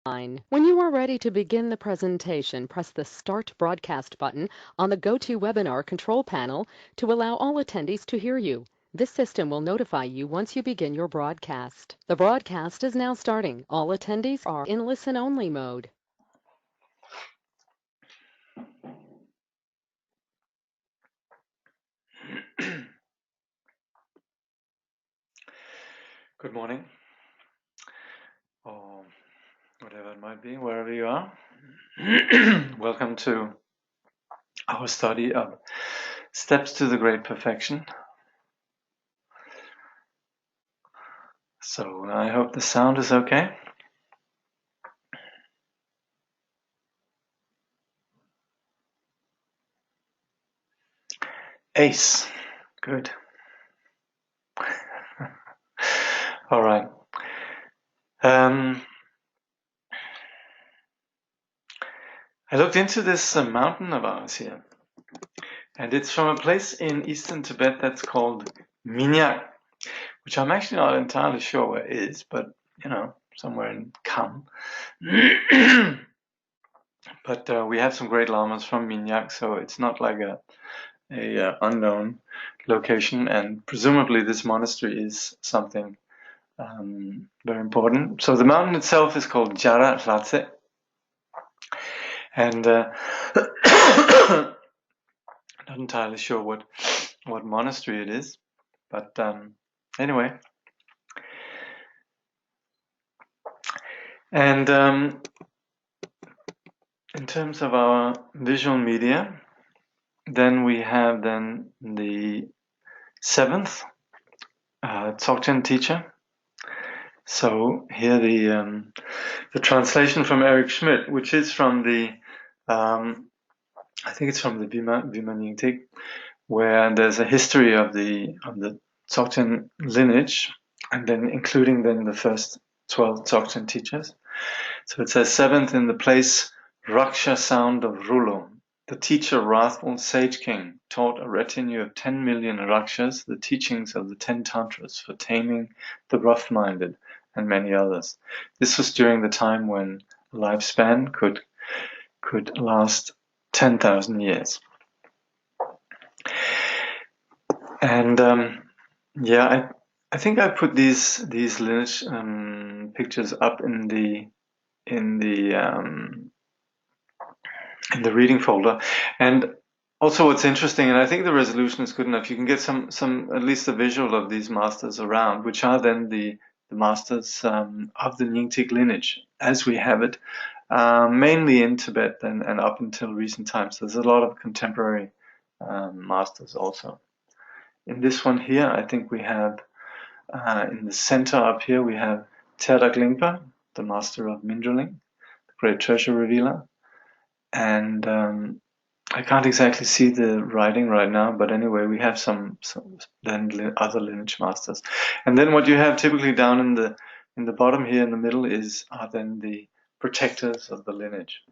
When you are ready to begin the presentation, press the Start Broadcast button on the GoToWebinar control panel to allow all attendees to hear you. This system will notify you once you begin your broadcast. The broadcast is now starting. All attendees are in listen-only mode. Good morning, or whatever it might be, wherever you are. Welcome to our study of Steps to the Great Perfection. So I hope the sound is okay. Ace, good. All right. I looked into this mountain of ours here, and it's from a place in eastern Tibet that's called Minyak, which I'm actually not entirely sure where it is, but you know, somewhere in Kham. But we have some great lamas from Minyak, so it's not like a unknown location, and presumably this monastery is something very important. So the mountain itself is called Jara Ratse, and not entirely sure what monastery it is, but anyway. And in terms of our visual media, then we have the seventh Dzogchen teacher. So here the translation from Eric Schmidt, which is from the I think it's from the Vima Nyingtik, where there's a history of the Dzogchen lineage, and then including the first 12 Dzogchen teachers. So it says, seventh in the place Raksha sound of Rulo. The teacher, wrathful sage king, taught a retinue of 10 million Rakshas the teachings of the 10 tantras for taming the rough-minded and many others. This was during the time when lifespan could last 10,000 years. And yeah, I think I put these lineage pictures up in the reading folder. And also what's interesting, and I think the resolution is good enough, you can get some at least a visual of these masters around, which are then the masters of the Nyingtik lineage as we have it, mainly in Tibet and up until recent times. There's a lot of contemporary masters also. In this one here, I think we have in the center up here, we have Jigme Lingpa, the master of Mindraling, the great treasure revealer. And I can't exactly see the writing right now, but anyway, we have some then other lineage masters. And then what you have typically down in the bottom here in the middle are then the protectors of the lineage.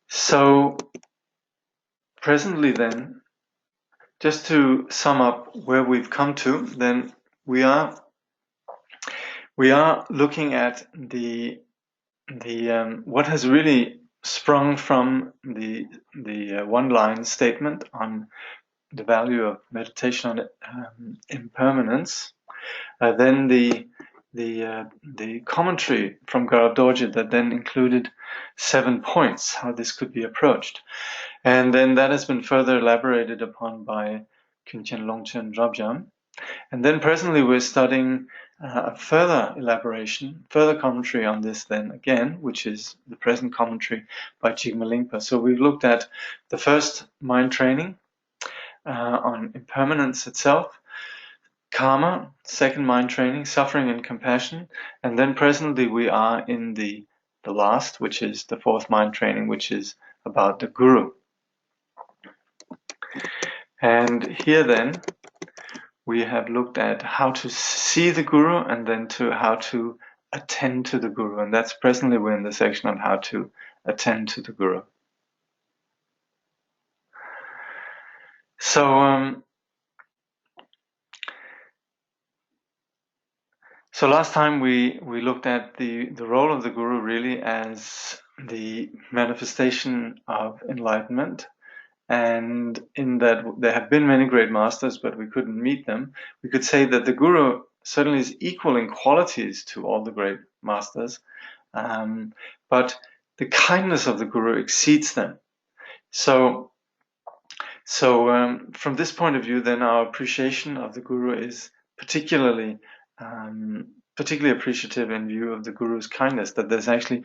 So presently then, just to sum up where we've come to, then we are looking at the what has really sprung from the one-line statement on the value of meditation on impermanence, then the commentary from Garab Dorje that then included 7 points how this could be approached, and then that has been further elaborated upon by Künchen Longchen Rabjam. And then presently we're studying a further elaboration, further commentary on this then again, which is the present commentary by Jigme Lingpa. So we've looked at the first mind training on impermanence itself, karma, second mind training, suffering and compassion, and then presently we are in the last, which is the fourth mind training, which is about the guru. And here then we have looked at how to see the guru and then to how to attend to the guru. And that's presently we're in the section on how to attend to the guru. So So last time we looked at the role of the Guru really as the manifestation of enlightenment, and in that there have been many great masters, but we couldn't meet them. We could say that the Guru certainly is equal in qualities to all the great masters, but the kindness of the Guru exceeds them. So from this point of view, then our appreciation of the Guru is particularly appreciative in view of the Guru's kindness, that there's actually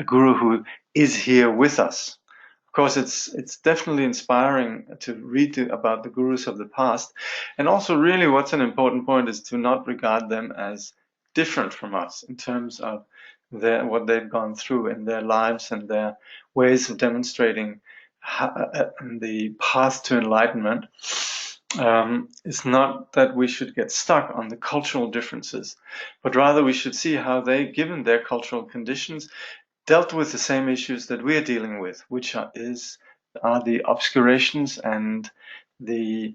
a Guru who is here with us. Of course, it's definitely inspiring to read about the Gurus of the past, and also really what's an important point is to not regard them as different from us in terms of what they've gone through in their lives and their ways of demonstrating the path to enlightenment. It's not that we should get stuck on the cultural differences, but rather we should see how they, given their cultural conditions, dealt with the same issues that we are dealing with, which are the obscurations and the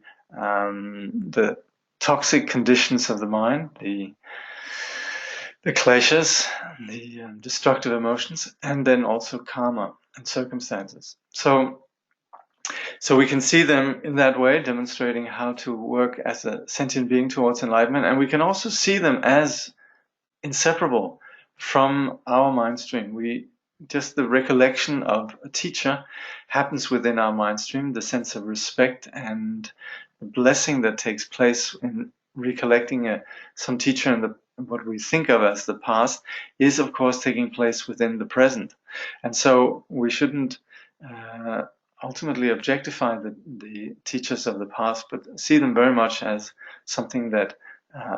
toxic conditions of the mind, the kleshas, the destructive emotions, and then also karma and circumstances. So we can see them in that way, demonstrating how to work as a sentient being towards enlightenment, and we can also see them as inseparable from our mind stream. Just the recollection of a teacher happens within our mind stream, the sense of respect and the blessing that takes place in recollecting some teacher in what we think of as the past is, of course, taking place within the present. And so we shouldn't ultimately objectify the teachers of the past, but see them very much as something that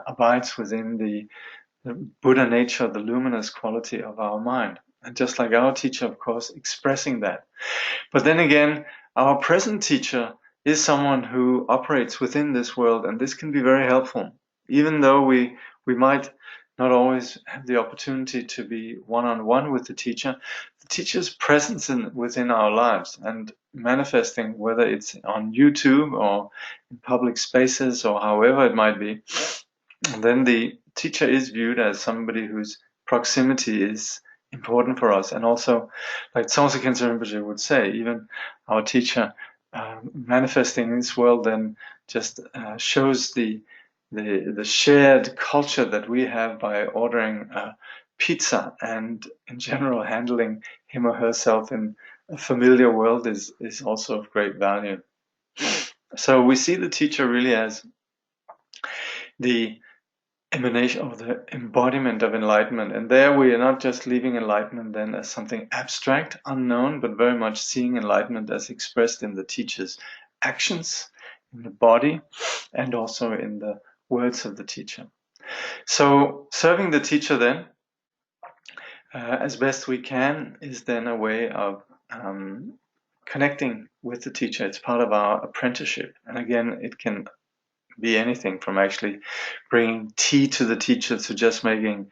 abides within the Buddha nature, the luminous quality of our mind. And just like our teacher, of course, expressing that. But then again, our present teacher is someone who operates within this world, and this can be very helpful. Even though we might not always have the opportunity to be one-on-one with the teacher's presence within our lives and manifesting, whether it's on YouTube or in public spaces or however it might be, and then the teacher is viewed as somebody whose proximity is important for us. And also, like Tsongsa Khyentse Rinpoche would say, even our teacher manifesting in this world then just shows the shared culture that we have by ordering pizza, and in general handling him or herself in a familiar world is also of great value. So we see the teacher really as the emanation of the embodiment of enlightenment, and there we are not just leaving enlightenment then as something abstract, unknown, but very much seeing enlightenment as expressed in the teacher's actions, in the body, and also in the words of the teacher. So serving the teacher then, as best we can, is then a way of connecting with the teacher. It's part of our apprenticeship, and again, it can be anything from actually bringing tea to the teacher to just making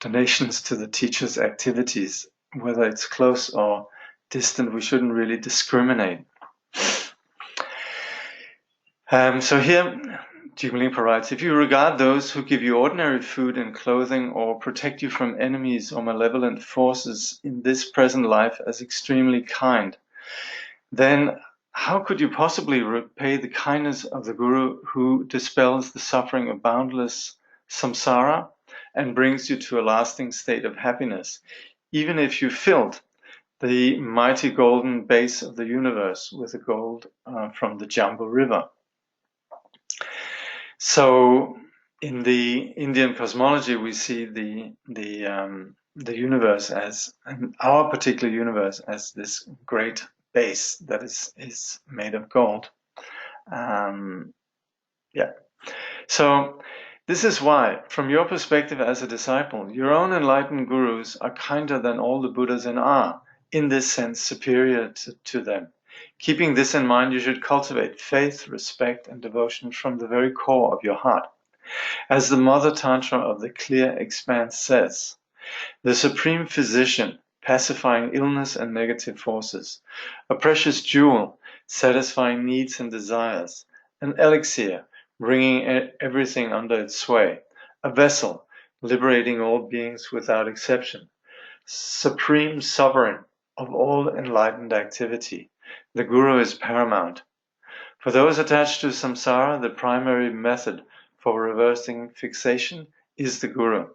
donations to the teacher's activities. Whether it's close or distant, we shouldn't really discriminate. So here, Jigme Lingpa writes, if you regard those who give you ordinary food and clothing or protect you from enemies or malevolent forces in this present life as extremely kind, then how could you possibly repay the kindness of the Guru who dispels the suffering of boundless samsara and brings you to a lasting state of happiness, even if you filled the mighty golden base of the universe with the gold from the Jambu River? So in the Indian cosmology, we see the universe as, our particular universe, as this great base that is made of gold. So this is why, from your perspective as a disciple, your own enlightened gurus are kinder than all the Buddhas and are, in this sense, superior to them. Keeping this in mind, you should cultivate faith, respect, and devotion from the very core of your heart. As the Mother Tantra of the Clear Expanse says, the Supreme Physician, pacifying illness and negative forces, a precious jewel, satisfying needs and desires, an elixir, bringing everything under its sway, a vessel, liberating all beings without exception, supreme sovereign of all enlightened activity. The Guru is paramount. For those attached to samsara, the primary method for reversing fixation is the Guru.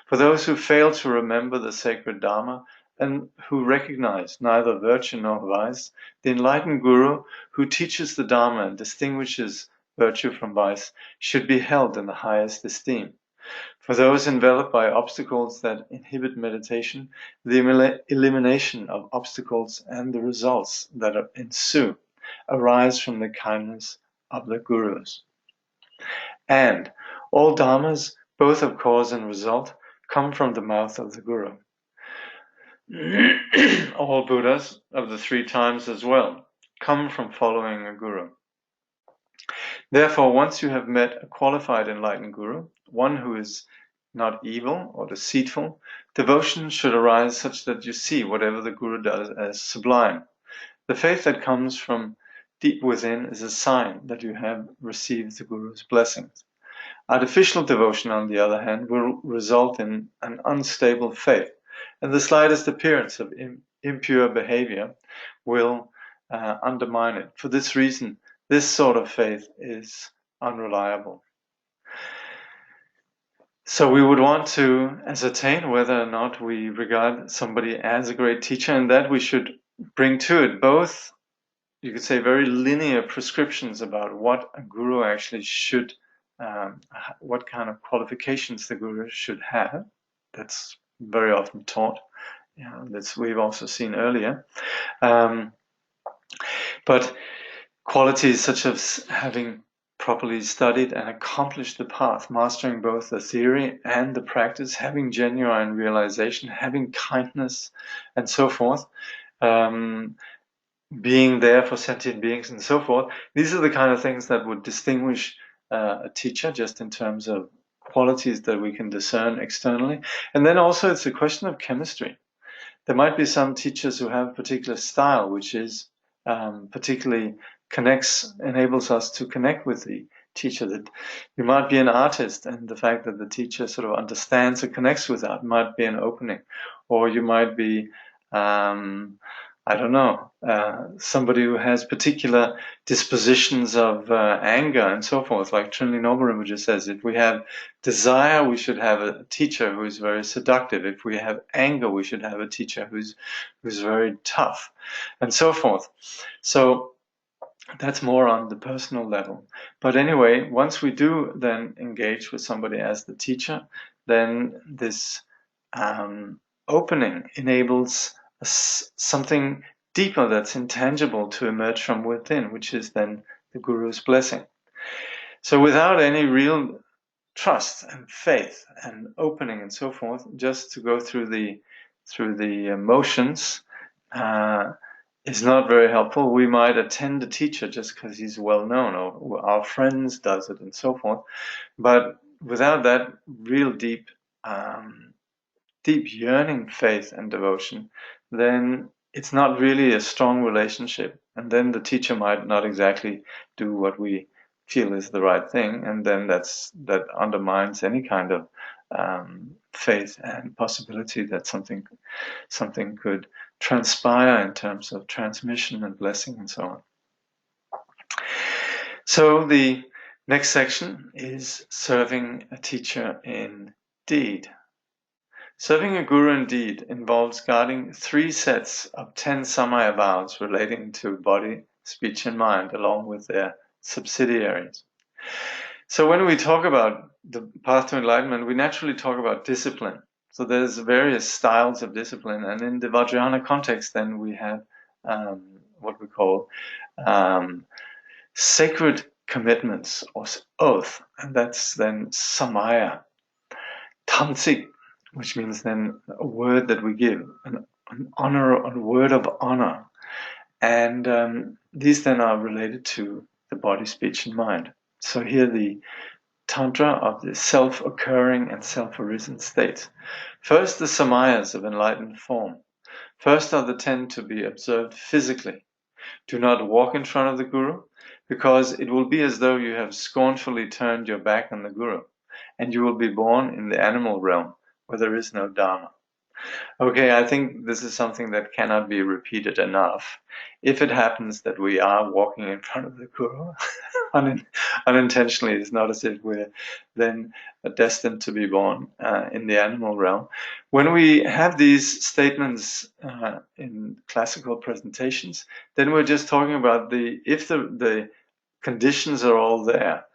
For those who fail to remember the sacred Dharma and who recognize neither virtue nor vice, the enlightened Guru, who teaches the Dharma and distinguishes virtue from vice, should be held in the highest esteem. For those enveloped by obstacles that inhibit meditation, the elimination of obstacles and the results that ensue arise from the kindness of the Gurus. And all dharmas, both of cause and result, come from the mouth of the Guru. All Buddhas of the 3 times as well come from following a Guru. Therefore, once you have met a qualified enlightened Guru, one who is not evil or deceitful, devotion should arise such that you see whatever the Guru does as sublime. The faith that comes from deep within is a sign that you have received the Guru's blessings. Artificial devotion, on the other hand, will result in an unstable faith, and the slightest appearance of impure behavior will undermine it. For this reason, this sort of faith is unreliable. So we would want to ascertain whether or not we regard somebody as a great teacher, and that we should bring to it both, you could say, very linear prescriptions about what a guru actually should, what kind of qualifications the guru should have. That's very often taught. That's we've also seen earlier. But qualities such as having properly studied and accomplished the path, mastering both the theory and the practice, having genuine realization, having kindness, and so forth, being there for sentient beings and so forth. These are the kind of things that would distinguish a teacher, just in terms of qualities that we can discern externally. And then also it's a question of chemistry. There might be some teachers who have a particular style which is particularly enables us to connect with the teacher. That you might be an artist, and the fact that the teacher sort of understands or connects with that might be an opening. Or you might be, I don't know, somebody who has particular dispositions of anger and so forth. Like Trinley Noble Rinpoche says, if we have desire, we should have a teacher who is very seductive. If we have anger, we should have a teacher who's very tough, and so forth. So that's more on the personal level. But anyway, once we do then engage with somebody as the teacher, then this opening enables something deeper that's intangible to emerge from within, which is then the Guru's blessing. So without any real trust and faith and opening and so forth, just to go through the motions is not very helpful. We might attend a teacher just because he's well known, or our friends does it and so forth. But without that real deep yearning faith and devotion, then it's not really a strong relationship. And then the teacher might not exactly do what we feel is the right thing, and then that undermines any kind of faith and possibility that something could transpire in terms of transmission and blessing and so on. So the next section is serving a teacher in deed. Serving a guru in deed involves guarding 3 sets of 10 samaya vows relating to body, speech, and mind, along with their subsidiaries. So when we talk about the path to enlightenment, we naturally talk about discipline. So there's various styles of discipline, and in the Vajrayana context, then we have what we call sacred commitments or oath, and that's then samaya. Tamsik, which means then a word that we give, an honor, a word of honor, and these then are related to the body, speech, and mind. So here the Tantra of the self-occurring and self-arisen states. First, the samayas of enlightened form. First are the 10 to be observed physically. Do not walk in front of the Guru, because it will be as though you have scornfully turned your back on the Guru. and you will be born in the animal realm, where there is no Dharma. Okay, I think this is something that cannot be repeated enough. If it happens that we are walking in front of the Guru unintentionally, it's not as if we're then destined to be born in the animal realm. When we have these statements in classical presentations, then we're just talking about if the conditions are all there.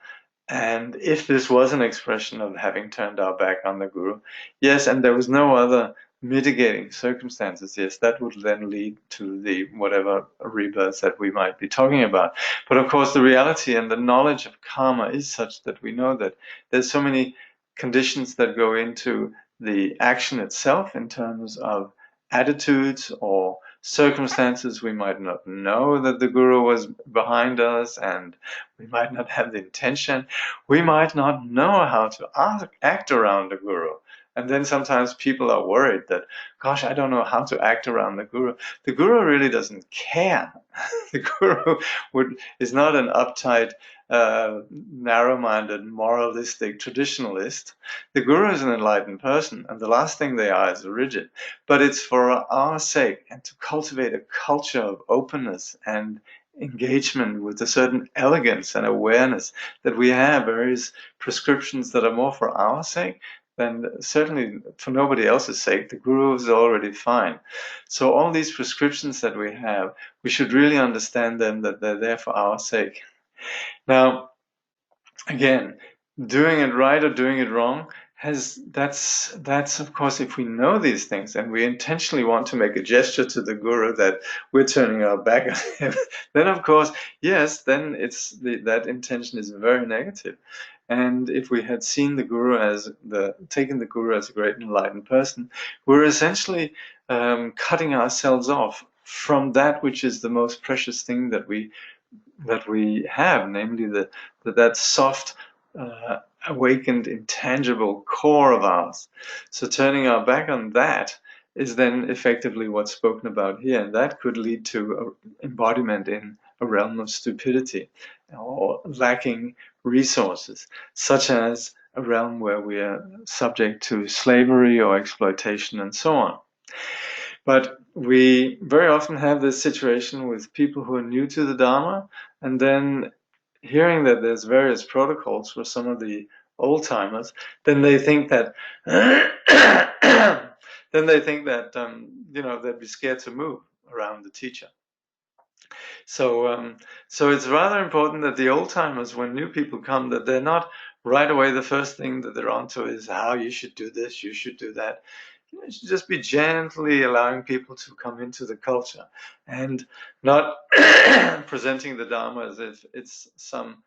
And if this was an expression of having turned our back on the Guru, yes, and there was no other mitigating circumstances, yes, that would then lead to the whatever rebirth that we might be talking about. But of course, the reality and the knowledge of karma is such that we know that there's so many conditions that go into the action itself in terms of attitudes or circumstances. We might not know that the Guru was behind us, and we might not have the intention. We might not know how to act around the Guru. And then sometimes people are worried that, gosh, I don't know how to act around the Guru. The Guru really doesn't care. The Guru is not an uptight, narrow-minded, moralistic traditionalist. The Guru is an enlightened person, and the last thing they are is rigid. But it's for our sake and to cultivate a culture of openness and engagement with a certain elegance and awareness that we have various prescriptions that are more for our sake than certainly for nobody else's sake. The Guru is already fine. So all these prescriptions that we have, we should really understand them, that they're there for our sake. Now, again, doing it right or doing it wrong, that's of course, if we know these things and we intentionally want to make a gesture to the Guru that we're turning our back on him, then of course, yes, then that intention is very negative. And if we had seen the Guru taken the Guru as a great enlightened person, we're essentially cutting ourselves off from that which is the most precious thing that we have, namely that soft, awakened, intangible core of ours. So turning our back on that is then effectively what's spoken about here, and that could lead to embodiment in a realm of stupidity or lacking resources, such as a realm where we are subject to slavery or exploitation and so on. But we very often have this situation with people who are new to the Dharma, and then hearing that there's various protocols for some of the old timers, then they think that they'd be scared to move around the teacher. So it's rather important that the old timers, when new people come, that they're not right away the first thing that they're onto is how you should do this, you should do that. You should just be gently allowing people to come into the culture and not presenting the Dharma as if it's some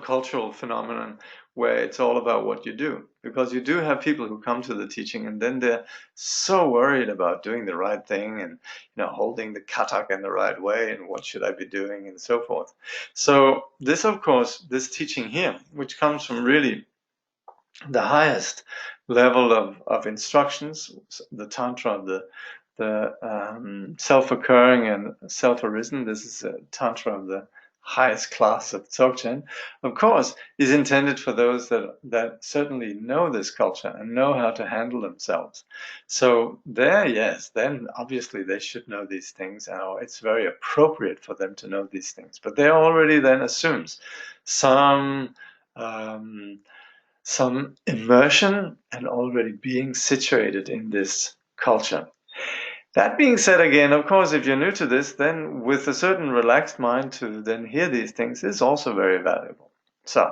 cultural phenomenon where it's all about what you do. Because you do have people who come to the teaching and then they're so worried about doing the right thing and holding the katak in the right way and what should I be doing and so forth. So this, of course, this teaching here, which comes from really the highest level of instructions, the Tantra, the self-occurring and self-arisen. This is a Tantra of the highest class of Dzogchen, of course, is intended for those that certainly know this culture and know how to handle themselves. So there, yes, then obviously they should know these things, and it's very appropriate for them to know these things. But they already then assumes some immersion and already being situated in this culture. That being said, again, of course, if you're new to this, then with a certain relaxed mind to then hear these things is also very valuable. So,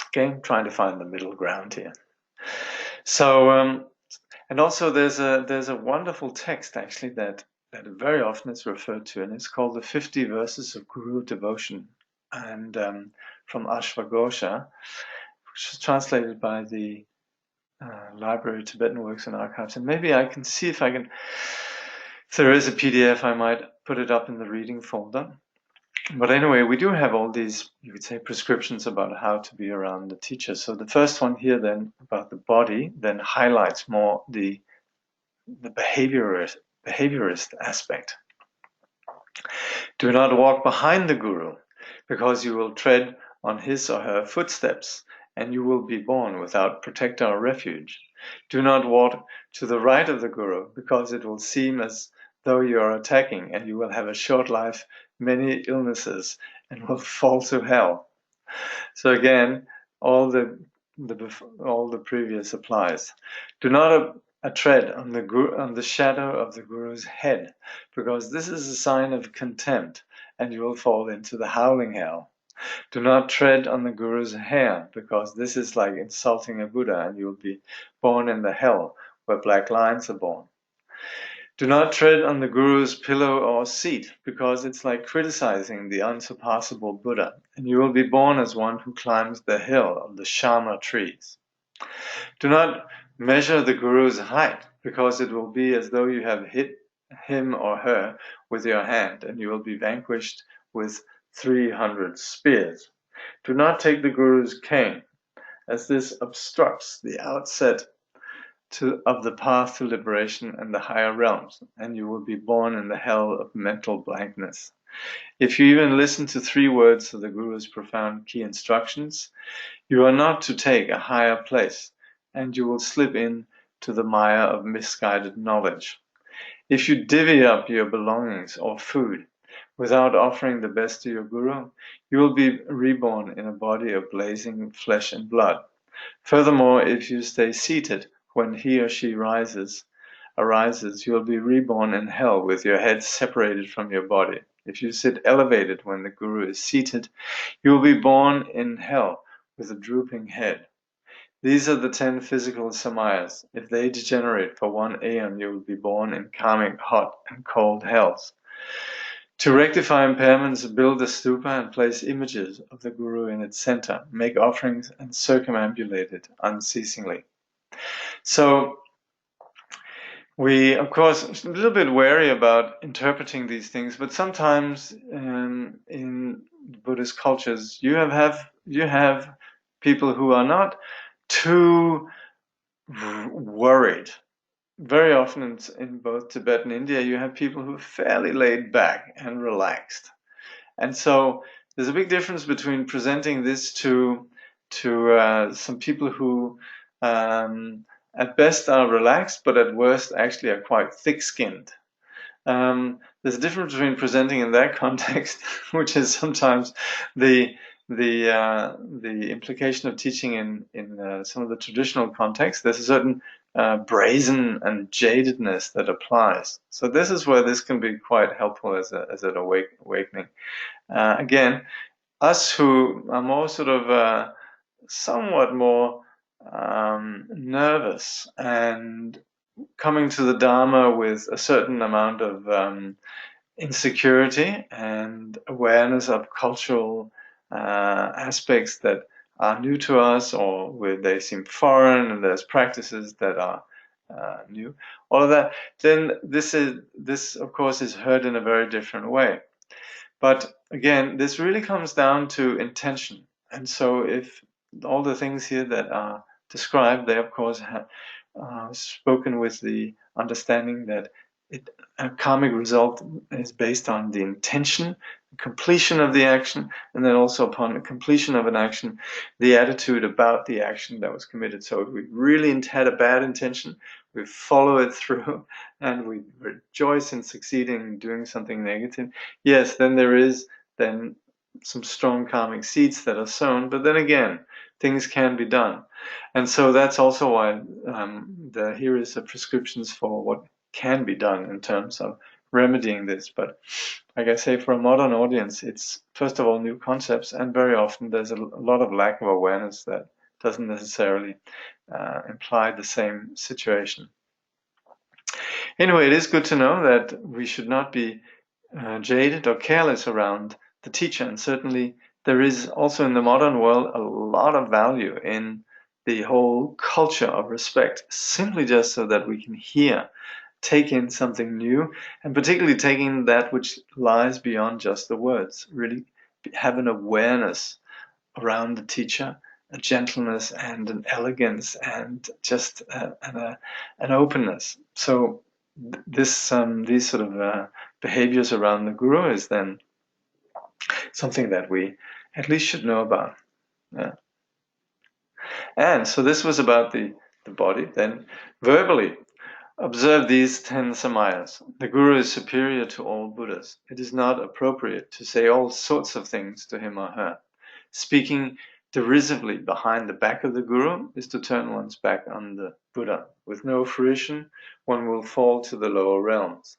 okay, trying to find the middle ground here. So, and also there's a wonderful text actually that very often is referred to, and it's called the 50 Verses of Guru Devotion, and from Ashwagosha, which is translated by the Library of Tibetan Works and Archives. And maybe I can see if there is a PDF, I might put it up in the reading folder. But anyway, we do have all these, you could say, prescriptions about how to be around the teacher. So the first one here then about the body then highlights more the behaviorist aspect. Do not walk behind the Guru, because you will tread on his or her footsteps, and you will be born without protector or refuge. Do not walk to the right of the Guru, because it will seem as though you are attacking, and you will have a short life, many illnesses, and will fall to hell. So again, all the previous applies. Do not tread on the shadow of the Guru's head, because this is a sign of contempt, and you will fall into the howling hell. Do not tread on the Guru's hair, because this is like insulting a Buddha, and you will be born in the hell where black lions are born. Do not tread on the Guru's pillow or seat, because it's like criticizing the unsurpassable Buddha, and you will be born as one who climbs the hill of the Shama trees. Do not measure the Guru's height, because it will be as though you have hit him or her with your hand, and you will be vanquished with 300 spears. Do not take the Guru's cane, as this obstructs the outset of the path to liberation and the higher realms, and you will be born in the hell of mental blankness. If you even listen to 3 words of the Guru's profound key instructions, you are not to take a higher place, and you will slip in to the mire of misguided knowledge. If you divvy up your belongings or food without offering the best to your Guru, you will be reborn in a body of blazing flesh and blood. Furthermore, if you stay seated when he or she arises, you will be reborn in hell with your head separated from your body. If you sit elevated when the Guru is seated, you will be born in hell with a drooping head. These are the 10 physical samayas. If they degenerate for 1 aeon, you will be born in karmic hot and cold hells. To rectify impairments, build a stupa and place images of the Guru in its center. Make offerings and circumambulate it unceasingly. So we, of course, a little bit wary about interpreting these things, but sometimes in Buddhist cultures, you have people who are not too worried. Very often in both Tibet and India, you have people who are fairly laid back and relaxed. And so there's a big difference between presenting this to some people who at best are relaxed, but at worst actually are quite thick-skinned. There's a difference between presenting in that context, which is sometimes the implication of teaching in some of the traditional contexts. There's a certain brazen and jadedness that applies. So this is where this can be quite helpful as an awakening. Again, us who are more sort of somewhat more nervous and coming to the Dharma with a certain amount of insecurity and awareness of cultural aspects that are new to us, or where they seem foreign, and there's practices that are new, all of that, then this of course is heard in a very different way. But again, this really comes down to intention. And so if all the things here that are described, they of course have spoken with the understanding that a karmic result is based on the intention, the completion of the action, and then also upon the completion of an action, the attitude about the action that was committed. So if we really had a bad intention, we follow it through and we rejoice in succeeding in doing something negative, yes, then there is then some strong karmic seeds that are sown, but then again, things can be done. And so that's also why here is the prescriptions for what can be done in terms of remedying this. But like I say, for a modern audience, it's first of all new concepts, and very often there's a lot of lack of awareness that doesn't necessarily imply the same situation. Anyway, it is good to know that we should not be jaded or careless around the teacher, and certainly there is also in the modern world a lot of value in the whole culture of respect, simply just so that we can hear, take in something new, and particularly taking that which lies beyond just the words, really have an awareness around the teacher, a gentleness and an elegance and just an openness. So these sort of behaviors around the Guru is then something that we at least should know about. Yeah. And so this was about the body. Then verbally, observe these 10 samayas. The Guru is superior to all Buddhas. It is not appropriate to say all sorts of things to him or her. Speaking derisively behind the back of the Guru is to turn one's back on the Buddha. With no fruition, one will fall to the lower realms.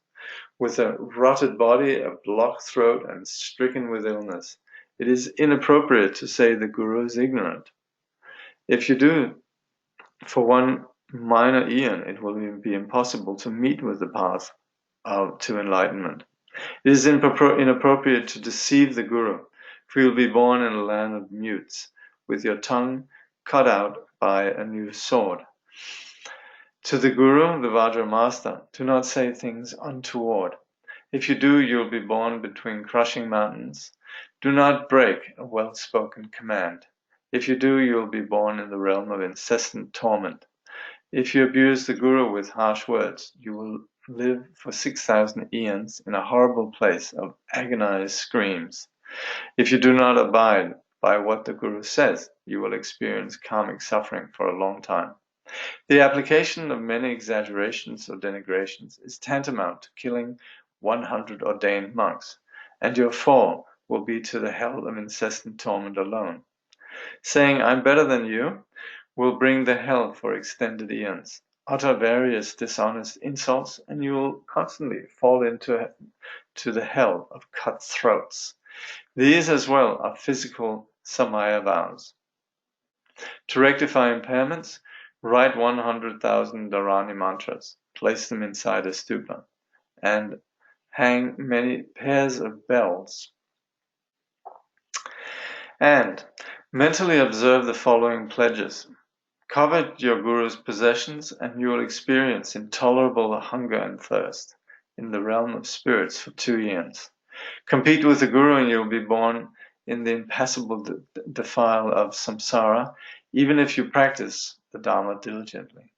With a rotted body, a blocked throat, and stricken with illness, it is inappropriate to say the Guru is ignorant. If you do, for one minor eon, it will be impossible to meet with the path to enlightenment. It is inappropriate to deceive the Guru, for you will be born in a land of mutes, with your tongue cut out by a new sword. To the Guru, the Vajra master, do not say things untoward. If you do, you will be born between crushing mountains. Do not break a well-spoken command. If you do, you will be born in the realm of incessant torment. If you abuse the Guru with harsh words, you will live for 6,000 eons in a horrible place of agonized screams. If you do not abide by what the Guru says, you will experience karmic suffering for a long time. The application of many exaggerations or denigrations is tantamount to killing 100 ordained monks, and your fall will be to the hell of incessant torment alone. Saying, I'm better than you, will bring the hell for extended eons. Utter various dishonest insults, and you will constantly fall into the hell of cut throats. These as well are physical samaya vows. To rectify impairments, write 100,000 Dharani mantras, place them inside a stupa, and hang many pairs of bells. And mentally observe the following pledges. Covet your Guru's possessions, and you will experience intolerable hunger and thirst in the realm of spirits for 2 years. Compete with the Guru, and you will be born in the impassable defile of samsara, even if you practice the Dharma diligently.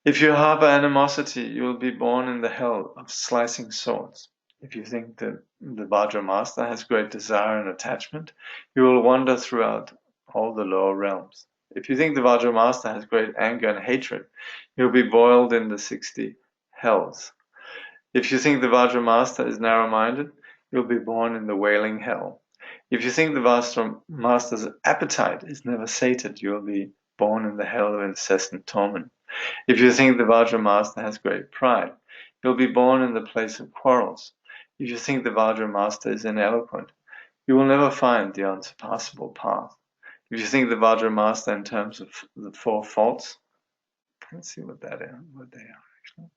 If you harbor animosity, you will be born in the hell of slicing swords. If you think that the Vajra master has great desire and attachment, you will wander throughout all the lower realms. If you think the Vajra master has great anger and hatred, you will be boiled in the 60 hells. If you think the Vajra master is narrow-minded, you will be born in the wailing hell. If you think the Vajra master's appetite is never sated, you will be born in the hell of incessant torment. If you think the Vajra master has great pride, you'll be born in the place of quarrels. If you think the Vajra master is ineloquent, you will never find the unsurpassable path. If you think the Vajra master in terms of the 4 faults, let's see what they are actually.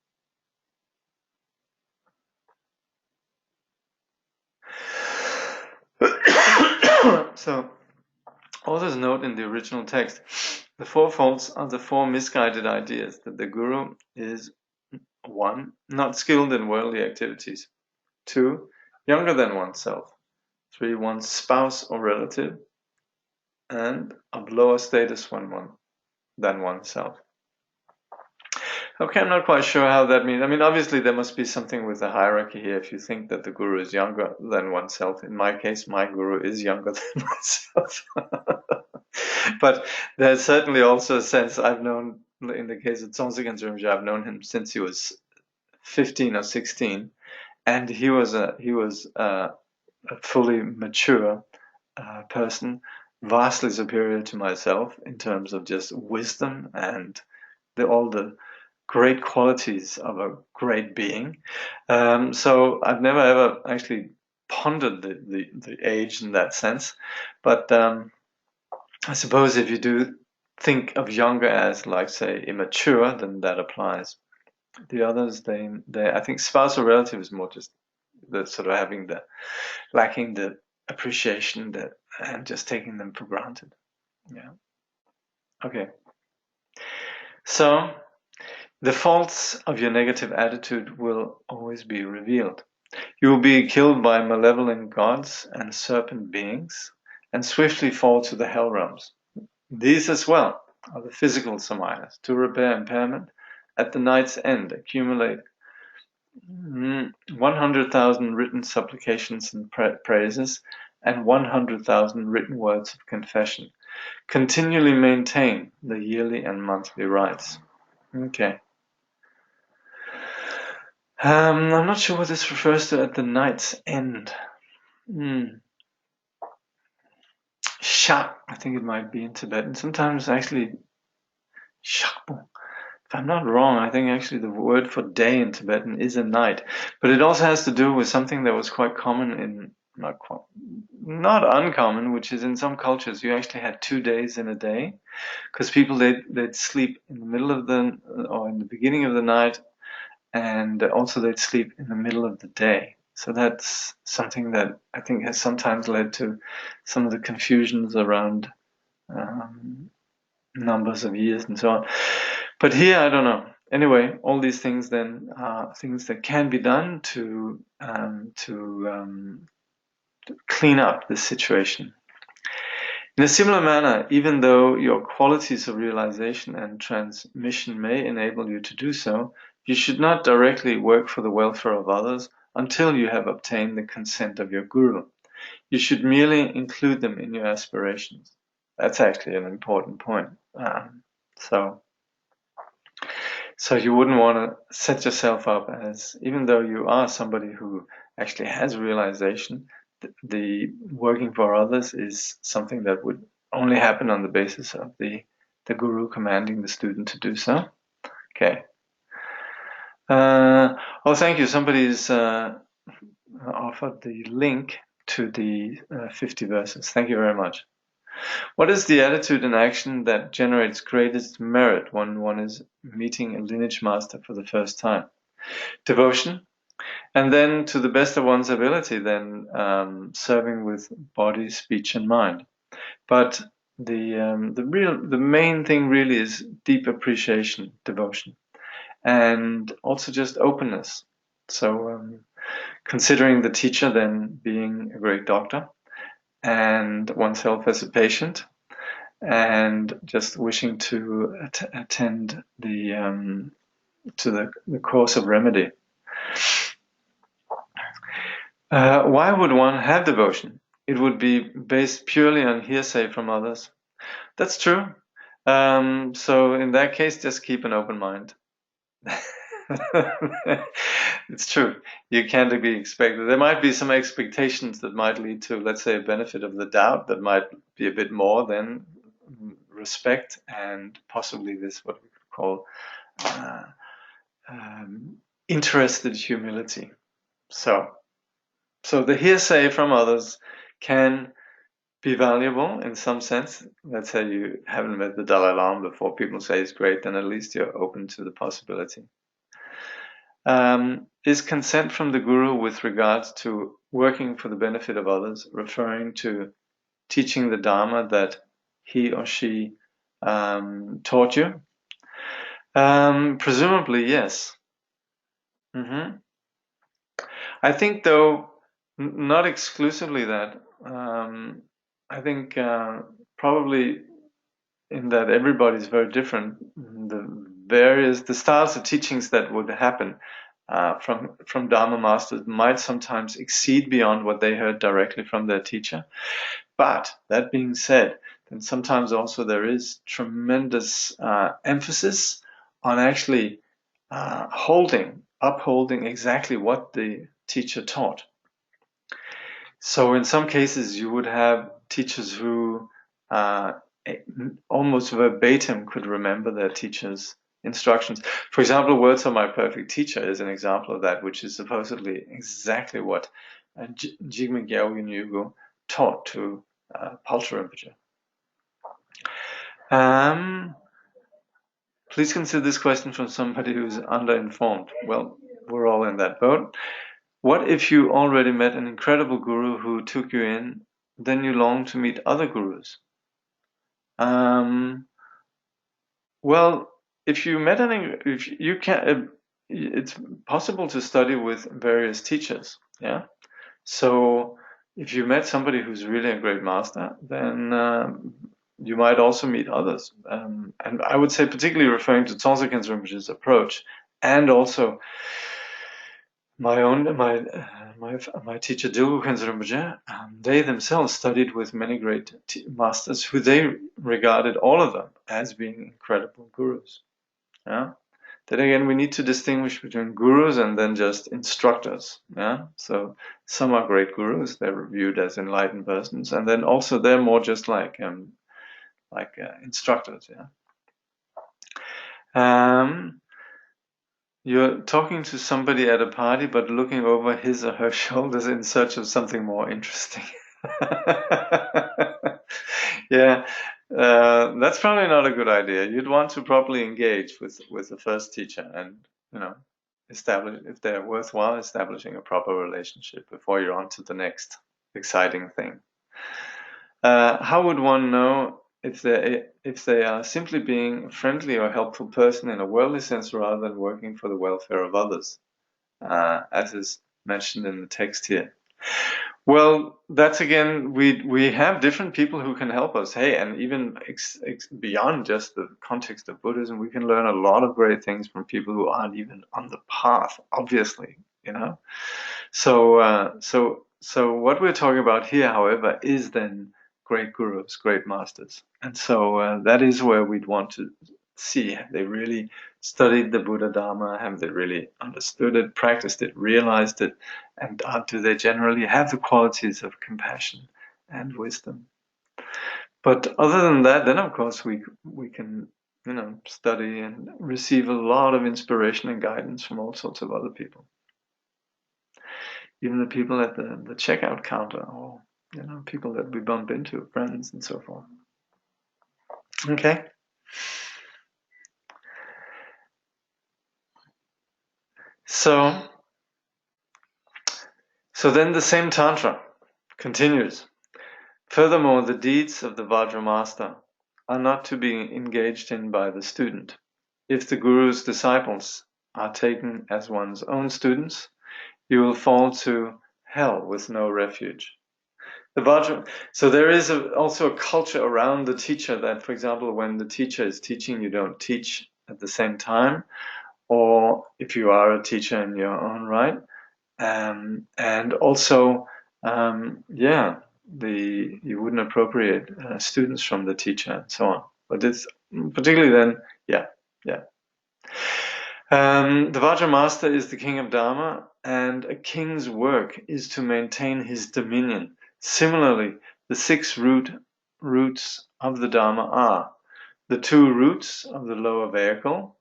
So, authors note in the original text, the 4 faults are the 4 misguided ideas that the Guru is 1. Not skilled in worldly activities. 2. Younger than oneself. 3. One's spouse or relative. And of lower status than oneself. Okay, I'm not quite sure how that means. I mean, obviously there must be something with the hierarchy here if you think that the Guru is younger than oneself. In my case, my Guru is younger than myself. But there's certainly also a sense I've known, in the case of Tsongtsen Rinpoche, I've known him since he was 15 or 16, and he was a fully mature person, vastly superior to myself in terms of just wisdom and all the great qualities of a great being. So I've never ever actually pondered the age in that sense, but I suppose if you do think of younger as, like, say, immature, then that applies. The others, they I think spousal relative is more just the sort of lacking the appreciation and just taking them for granted. Yeah. Okay. So the faults of your negative attitude will always be revealed. You will be killed by malevolent gods and serpent beings, and swiftly fall to the hell realms. These as well are the physical samayas. To repair impairment, at the night's end, accumulate 100,000 written supplications and praises, and 100,000 written words of confession. Continually maintain the yearly and monthly rites. Okay. I'm not sure what this refers to at the night's end. Sha, I think it might be in Tibetan. Sometimes actually, shakpo. If I'm not wrong, I think actually the word for day in Tibetan is a night. But it also has to do with something that was quite common in, not uncommon, which is in some cultures, you actually had 2 days in a day. Because people, they'd sleep in the middle of or in the beginning of the night, and also they'd sleep in the middle of the day. So that's something that I think has sometimes led to some of the confusions around numbers of years and so on. But here, I don't know. Anyway, all these things then are things that can be done to clean up this situation. In a similar manner, even though your qualities of realization and transmission may enable you to do so, you should not directly work for the welfare of others until you have obtained the consent of your guru. You should merely include them in your aspirations. That's actually an important point. So you wouldn't want to set yourself up as, even though you are somebody who actually has realization, the working for others is something that would only happen on the basis of the guru commanding the student to do so. Okay. Oh, thank you. Somebody's offered the link to the 50 verses. Thank you very much. What is the attitude and action that generates greatest merit when one is meeting a lineage master for the first time? Devotion, and then to the best of one's ability, then serving with body, speech, and mind. But the main thing really is deep appreciation, devotion, and also just openness. So considering the teacher then being a great doctor, and oneself as a patient, and just wishing to attend to the course of remedy. Why would one have devotion? It would be based purely on hearsay from others. That's true. So in that case, just keep an open mind. It's true. You can't be expected. There might be some expectations that might lead to, let's say, a benefit of the doubt that might be a bit more than respect and possibly this, what we could call interested humility. So the hearsay from others can be valuable in some sense. Let's say you haven't met the Dalai Lama before, people say it's great, then at least you're open to the possibility. Is consent from the guru with regards to working for the benefit of others referring to teaching the Dharma that he or she taught you? Presumably, yes. I think, though, not exclusively that. I think probably in that everybody's very different. The styles of teachings that would happen from Dharma masters might sometimes exceed beyond what they heard directly from their teacher. But that being said, then sometimes also there is tremendous emphasis on actually upholding exactly what the teacher taught. So in some cases you would have teachers who almost verbatim could remember their teacher's instructions. For example, Words of My Perfect Teacher is an example of that, which is supposedly exactly what Jigme Lingpa taught to Paltra Rinpoche. Please consider this question from somebody who's underinformed. Well, we're all in that boat. What if you already met an incredible guru who took you in, then you long to meet other gurus? Well, if you met if you can, it's possible to study with various teachers. Yeah. So if you met somebody who's really a great master, then you might also meet others. And I would say, particularly referring to Tongsa Rinpoche's approach, and also my teacher Longchen Rabjam, they themselves studied with many great masters who they regarded all of them as being incredible gurus. Yeah. Then again, we need to distinguish between gurus and then just instructors. Yeah. So some are great gurus; they're viewed as enlightened persons, and then also they're more just like instructors. Yeah. You're talking to somebody at a party, but looking over his or her shoulders in search of something more interesting. Yeah, that's probably not a good idea. You'd want to properly engage with the first teacher and, establish, if they're worthwhile, establishing a proper relationship before you're on to the next exciting thing. How would one know if they are simply being a friendly or helpful person in a worldly sense rather than working for the welfare of others, as is mentioned in the text here? Well, that's again, we have different people who can help us. Hey, and even beyond just the context of Buddhism, we can learn a lot of great things from people who aren't even on the path, obviously, So what we're talking about here, however, is then great gurus, great masters. And so that is where we'd want to see, have they really studied the Buddha Dharma? Have they really understood it, practiced it, realized it? And do they generally have the qualities of compassion and wisdom? But other than that, then of course we can, study and receive a lot of inspiration and guidance from all sorts of other people. Even the people at the checkout counter, or people that we bump into, friends and so forth. Okay. So then the same tantra continues. Furthermore, the deeds of the Vajra master are not to be engaged in by the student. If the Guru's disciples are taken as one's own students, you will fall to hell with no refuge. The Vajra, so there is also a culture around the teacher that, for example, when the teacher is teaching, you don't teach at the same time, or if you are a teacher in your own right, and also, you wouldn't appropriate students from the teacher and so on. But it's particularly then, the Vajra master is the king of Dharma, and a king's work is to maintain his dominion. Similarly, the 6 roots of the Dharma are the 2 roots of the lower vehicle,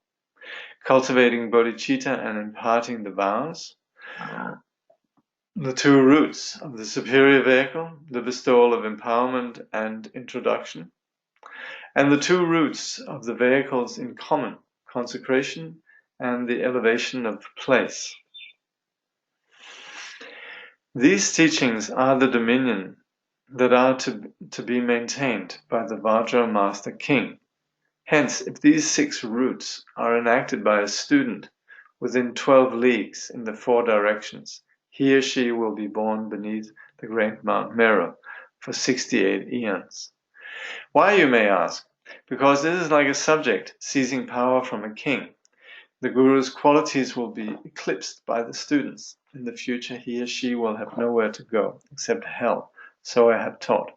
cultivating bodhicitta and imparting the vows, the 2 roots of the superior vehicle, the bestowal of empowerment and introduction, and the 2 roots of the vehicles in common, consecration and the elevation of place. These teachings are the dominion that are to be maintained by the Vajra Master King. Hence, if these 6 roots are enacted by a student within 12 leagues in the 4 directions, he or she will be born beneath the great Mount Meru for 68 eons. Why, you may ask? Because this is like a subject seizing power from a king. The Guru's qualities will be eclipsed by the students. In the future, he or she will have nowhere to go except hell, so I have taught.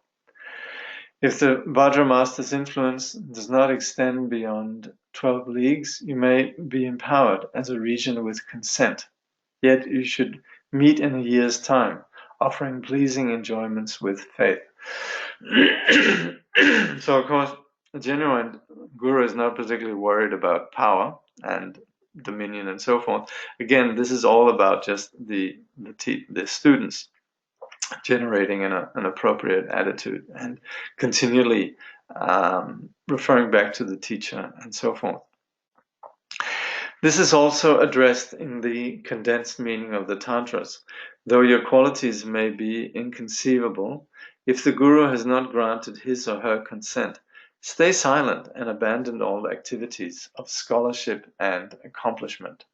If the Vajra Master's influence does not extend beyond 12 leagues, you may be empowered as a region with consent. Yet you should meet in a year's time, offering pleasing enjoyments with faith. So, of course, a genuine guru is not particularly worried about power and dominion and so forth. Again, this is all about just the students generating an appropriate attitude and continually referring back to the teacher and so forth. This is also addressed in the condensed meaning of the Tantras. Though your qualities may be inconceivable, if the Guru has not granted his or her consent, stay silent and abandon all activities of scholarship and accomplishment.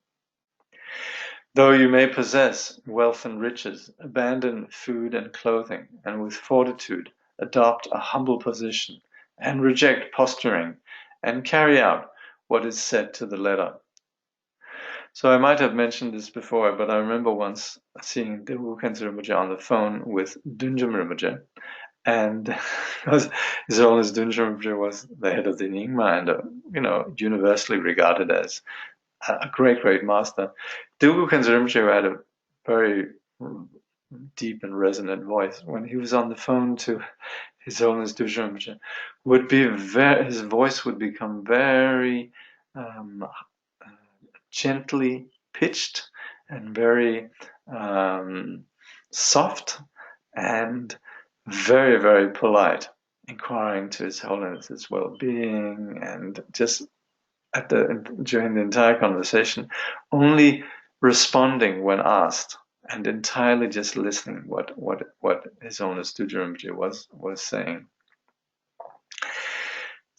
Though you may possess wealth and riches, abandon food and clothing, and with fortitude adopt a humble position, and reject posturing, and carry out what is said to the letter. So I might have mentioned this before, but I remember once seeing the Longchen Rabjam on the phone with Longchen Rabjam, and His Holiness Longchen Rabjam was the head of the Nyingma and universally regarded as a great master. Longchen Rabjam had a very deep and resonant voice. When he was on the phone to His Holiness Longchen Rabjam, his voice would become very um, gently pitched and very soft and very polite, inquiring to His Holiness's well-being, and just during the entire conversation, only responding when asked, and entirely just listening what His Holiness Dujarimji was saying.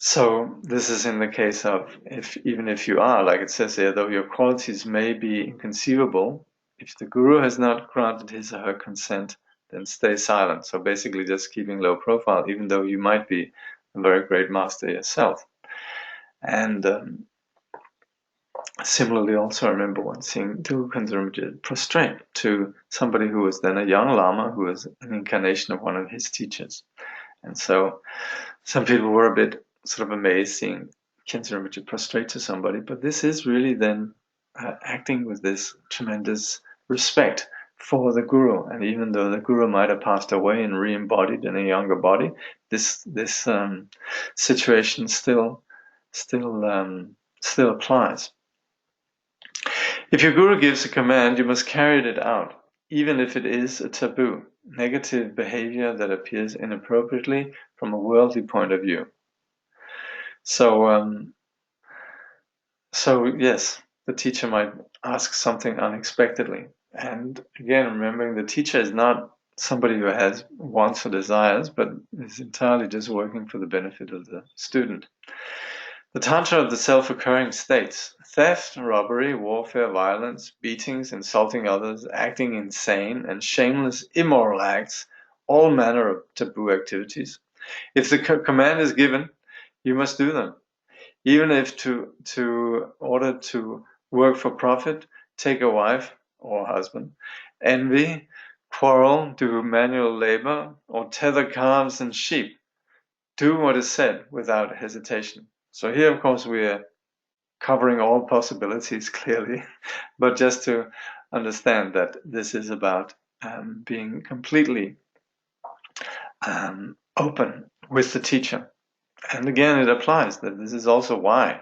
So this is in the case of even if you are, like it says here, though your qualities may be inconceivable, if the Guru has not granted his or her consent, then stay silent. So basically just keeping low profile, even though you might be a very great master yourself. And similarly, also I remember once seeing Dilkanzarmji prostrate to somebody who was then a young Lama, who was an incarnation of one of his teachers. And so some people were a bit sort of amazed seeing Khyentse Rinpoche prostrate to somebody, but this is really then acting with this tremendous respect for the Guru. And even though the Guru might have passed away and re-embodied in a younger body, this situation still applies. If your Guru gives a command, you must carry it out, even if it is a taboo, negative behavior that appears inappropriately from a worldly point of view. So yes, the teacher might ask something unexpectedly. And again, remembering the teacher is not somebody who has wants or desires, but is entirely just working for the benefit of the student. The Tantra of the self-occurring states: theft, robbery, warfare, violence, beatings, insulting others, acting insane, and shameless immoral acts, all manner of taboo activities. If the command is given, you must do them. Even if to order to work for profit, take a wife or husband, envy, quarrel, do manual labor, or tether calves and sheep, do what is said without hesitation. So here, of course, we are covering all possibilities clearly, but just to understand that this is about being completely open with the teacher. And again, it applies that this is also why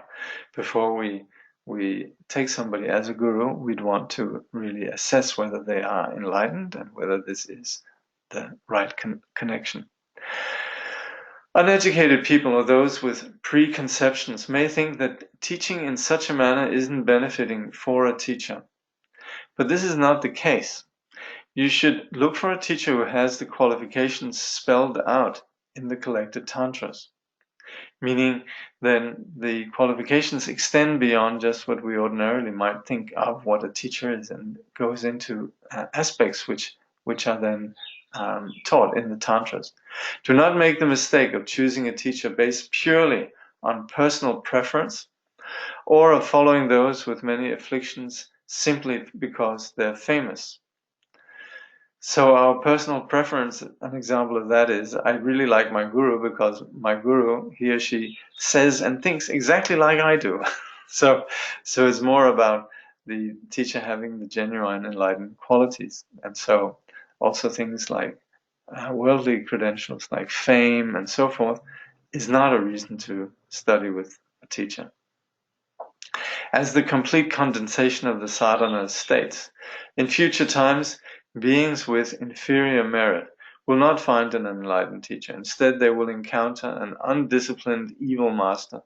before we take somebody as a guru, we'd want to really assess whether they are enlightened and whether this is the right connection. Uneducated people or those with preconceptions may think that teaching in such a manner isn't benefiting for a teacher. But this is not the case. You should look for a teacher who has the qualifications spelled out in the collected tantras. Meaning then the qualifications extend beyond just what we ordinarily might think of what a teacher is, and goes into aspects which are then taught in the tantras. Do not make the mistake of choosing a teacher based purely on personal preference, or of following those with many afflictions simply because they're famous. So our personal preference, an example of that is, I really like my guru because my guru, he or she, says and thinks exactly like I do. So it's more about the teacher having the genuine enlightened qualities. And so also things like worldly credentials like fame and so forth is not a reason to study with a teacher. As the complete condensation of the sadhana states, in future times, beings with inferior merit will not find an enlightened teacher. Instead, they will encounter an undisciplined evil master.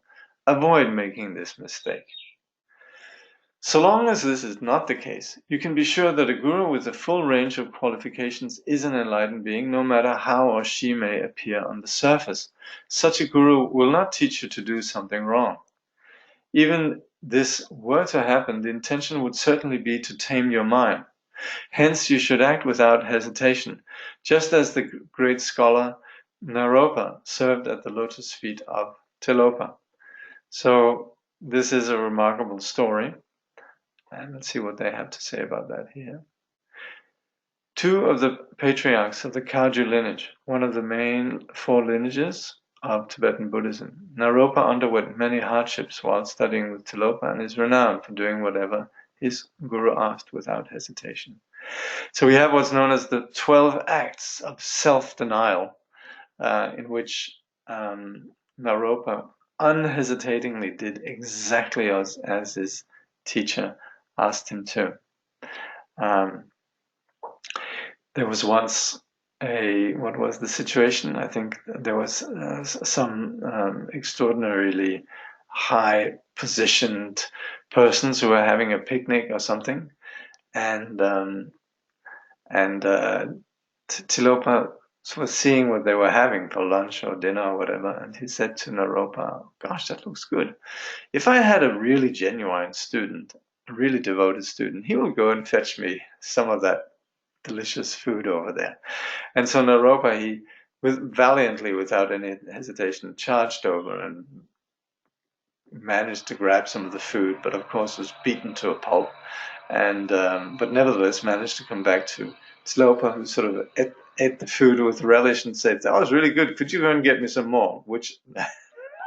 Avoid making this mistake. So long as this is not the case, you can be sure that a guru with a full range of qualifications is an enlightened being, no matter how or she may appear on the surface. Such a guru will not teach you to do something wrong. Even this were to happen, the intention would certainly be to tame your mind. Hence, you should act without hesitation, just as the great scholar Naropa served at the lotus feet of Tilopa. So this is a remarkable story. And let's see what they have to say about that here. Two of the patriarchs of the Kagyu lineage, one of the main four lineages of Tibetan Buddhism. Naropa underwent many hardships while studying with Tilopa and is renowned for doing whatever his guru asked without hesitation. So we have what's known as the 12 acts of self-denial, in which Naropa unhesitatingly did exactly as his teacher asked him to. There was once what was the situation? I think there was some extraordinarily high positioned persons who were having a picnic or something, and Tilopa was seeing what they were having for lunch or dinner or whatever, and he said to Naropa, "Gosh, that looks good. If I had a really genuine student, a really devoted student, he will go and fetch me some of that delicious food over there." And so Naropa, he valiantly, without any hesitation, charged over and managed to grab some of the food, but of course was beaten to a pulp, and but nevertheless managed to come back to Tilopa, who sort of ate the food with relish and said, "That was really good. Could you go and get me some more?" Which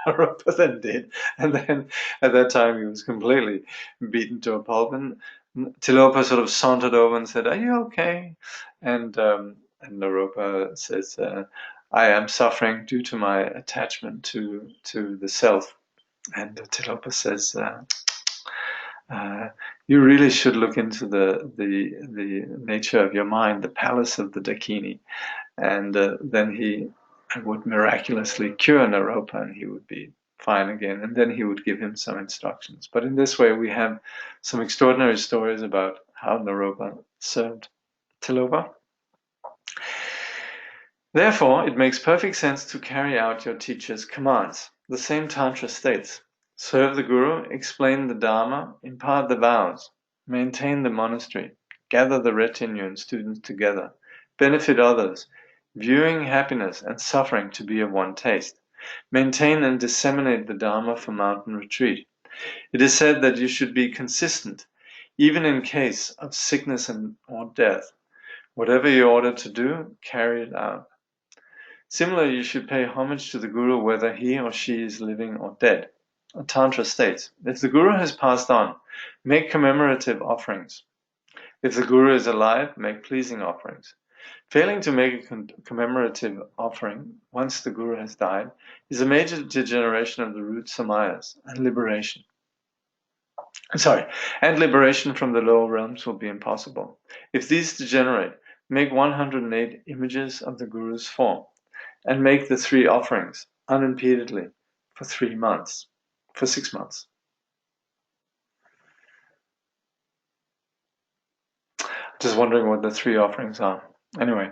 Naropa then did, and then at that time he was completely beaten to a pulp, and Tilopa sort of sauntered over and said, "Are you okay?" And Naropa says, "I am suffering due to my attachment to the self." And Tilopa says, "You really should look into the nature of your mind, the palace of the Dakini." And then he would miraculously cure Naropa, and he would be fine again. And then he would give him some instructions. But in this way, we have some extraordinary stories about how Naropa served Tilopa. Therefore, it makes perfect sense to carry out your teacher's commands. The same Tantra states: serve the Guru, explain the Dharma, impart the vows, maintain the monastery, gather the retinue and students together, benefit others, viewing happiness and suffering to be of one taste, maintain and disseminate the Dharma for mountain retreat. It is said that you should be consistent, even in case of sickness or death. Whatever you order to do, carry it out. Similarly, you should pay homage to the Guru whether he or she is living or dead. Tantra states, if the Guru has passed on, make commemorative offerings. If the Guru is alive, make pleasing offerings. Failing to make a commemorative offering once the Guru has died is a major degeneration of the root samayas and liberation. And liberation from the lower realms will be impossible. If these degenerate, make 108 images of the Guru's form, and make the 3 offerings unimpededly for 6 months. Just wondering what the 3 offerings are. Anyway,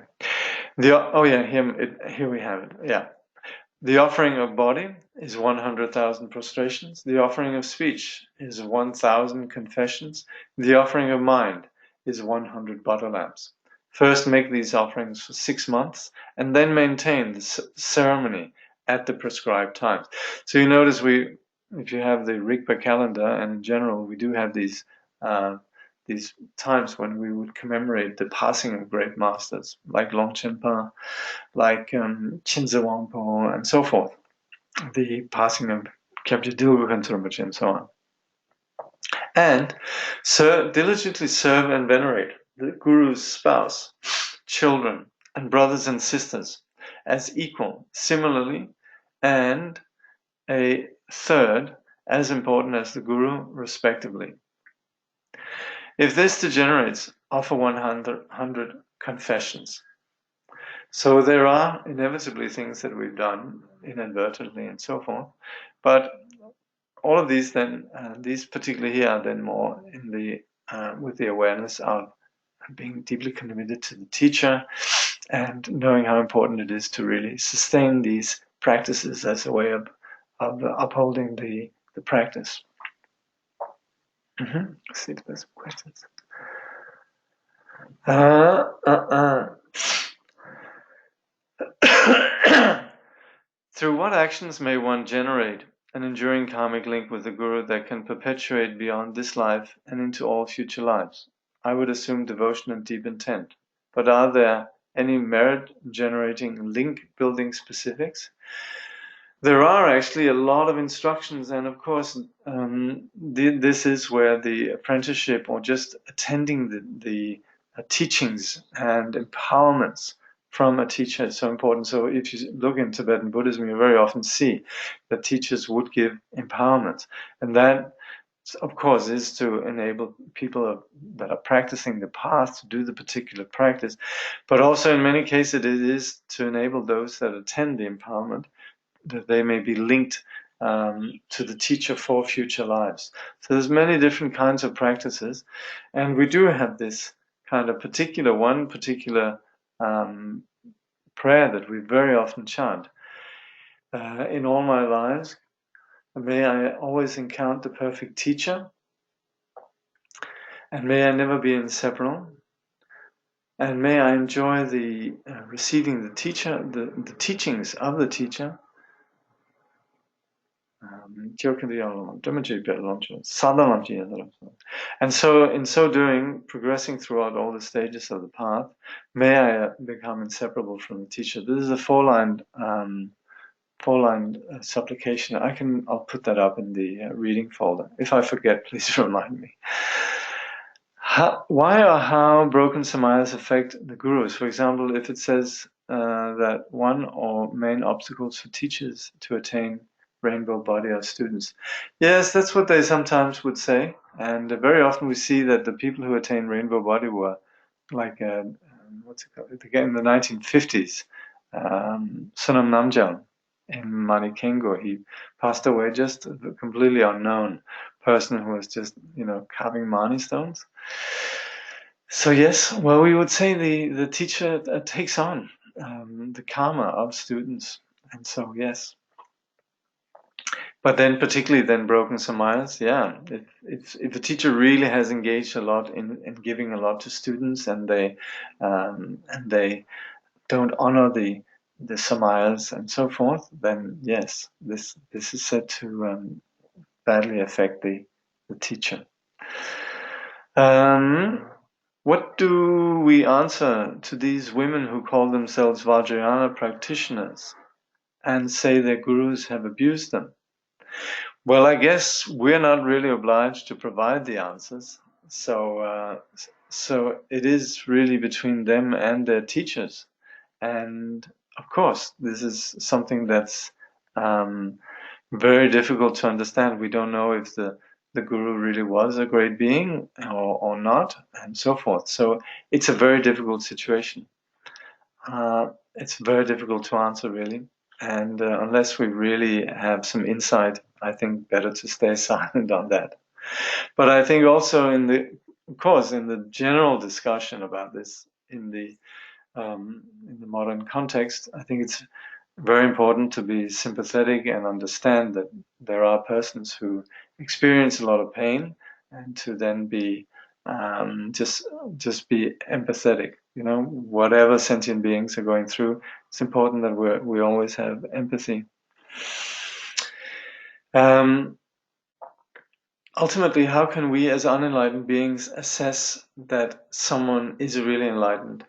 here we have it. Yeah. The offering of body is 100,000 prostrations. The offering of speech is 1,000 confessions. The offering of mind is 100 butter lamps. First make these offerings for 6 months, and then maintain the ceremony at the prescribed times. So you notice if you have the Rigpa calendar, and in general we do have these times when we would commemorate the passing of great masters, like Longchenpa, like Chinza Wangpo, and so forth, the passing of Kyabje Dilgukhan Rinpoche, and so on. And diligently serve and venerate the Guru's spouse, children, and brothers and sisters as equal, similarly, and a third as important as the Guru, respectively. If this degenerates, offer 100 confessions. So there are inevitably things that we've done inadvertently and so forth, but all of these then, these particularly here are then more in the with the awareness of being deeply committed to the teacher and knowing how important it is to really sustain these practices as a way of upholding the practice. Let's see if there's questions. Through what actions may one generate an enduring karmic link with the Guru that can perpetuate beyond this life and into all future lives? I would assume devotion and deep intent. But are there any merit-generating link-building specifics? There are actually a lot of instructions, and of course, this is where the apprenticeship or just attending the teachings and empowerments from a teacher is so important. So if you look in Tibetan Buddhism, you very often see that teachers would give empowerment, and that, of course, is to enable people that are practicing the path to do the particular practice, but also in many cases it is to enable those that attend the empowerment that they may be linked to the teacher for future lives. So there's many different kinds of practices, and we do have this kind of particular prayer that we very often chant. In all my lives, may I always encounter the perfect teacher, and may I never be inseparable, and may I enjoy the receiving the teacher, the teachings of the teacher. And so, in so doing, progressing throughout all the stages of the path, may I become inseparable from the teacher. This is a four-line supplication. I'll put that up in the reading folder. If I forget, please remind me. Why or how broken samayas affect the gurus? For example, if it says that one or main obstacles for teachers to attain rainbow body are students. Yes, that's what they sometimes would say, and very often we see that the people who attain rainbow body were like what's it called? Again, in the 1950s, Sonam Namgyal in Manikengo. He passed away, just a completely unknown person who was just carving mani stones. So yes, well, we would say the teacher takes on the karma of students, and so yes. But then, particularly then broken samayas, yeah. If a teacher really has engaged a lot in giving a lot to students, and they don't honor the samayas and so forth, then yes, this is said to badly affect the teacher. What do we answer to these women who call themselves Vajrayana practitioners and say their gurus have abused them? Well, I guess we're not really obliged to provide the answers. So it is really between them and their teachers. And of course, this is something that's very difficult to understand. We don't know if the guru really was a great being or not, and so forth. So it's a very difficult situation. It's very difficult to answer, really. And unless we really have some insight, I think better to stay silent on that. But I think also in the general discussion about this in the modern context, I think it's very important to be sympathetic and understand that there are persons who experience a lot of pain, and to then be just be empathetic. Whatever sentient beings are going through, it's important that we always have empathy. Ultimately, how can we as unenlightened beings assess that someone is really enlightened?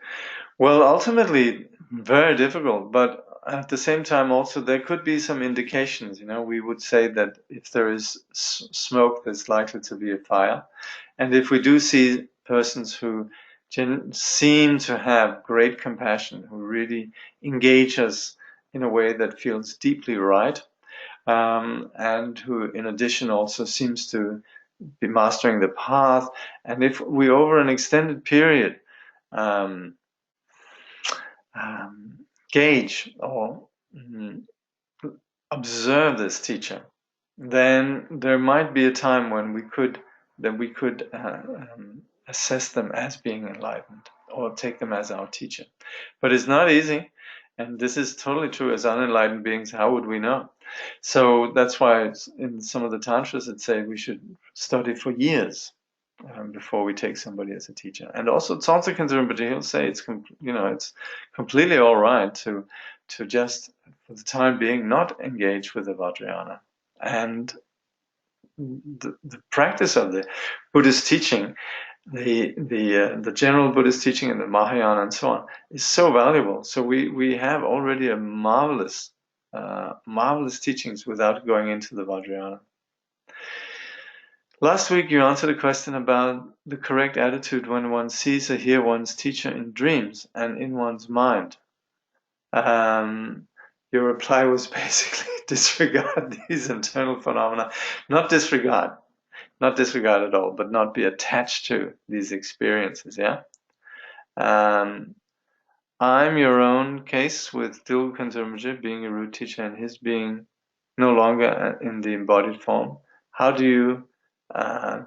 Well, ultimately, very difficult, but at the same time also there could be some indications. We would say that if there is smoke, there's likely to be a fire. And if we do see persons who seem to have great compassion, who really engage us in a way that feels deeply right, and who in addition also seems to be mastering the path, and if we over an extended period gauge or observe this teacher, then there might be a time when we could assess them as being enlightened or take them as our teacher. But it's not easy, and this is totally true. As unenlightened beings, how would we know? So that's why in some of the tantras it say we should study for years before we take somebody as a teacher. And also Tsaltsa Rinpoche, he'll say it's completely all right to just for the time being not engage with the Vajrayana. And the practice of the Buddhist teaching, the general Buddhist teaching and the Mahayana and so on, is so valuable. So we have already a marvelous teachings without going into the Vajrayana. Last week you answered a question about the correct attitude when one sees or hears one's teacher in dreams and in one's mind. Your reply was basically disregard these internal phenomena. Not disregard at all, but not be attached to these experiences, yeah? I'm your own case with Dilgo Rinpoche being a root teacher and his being no longer in the embodied form. How do you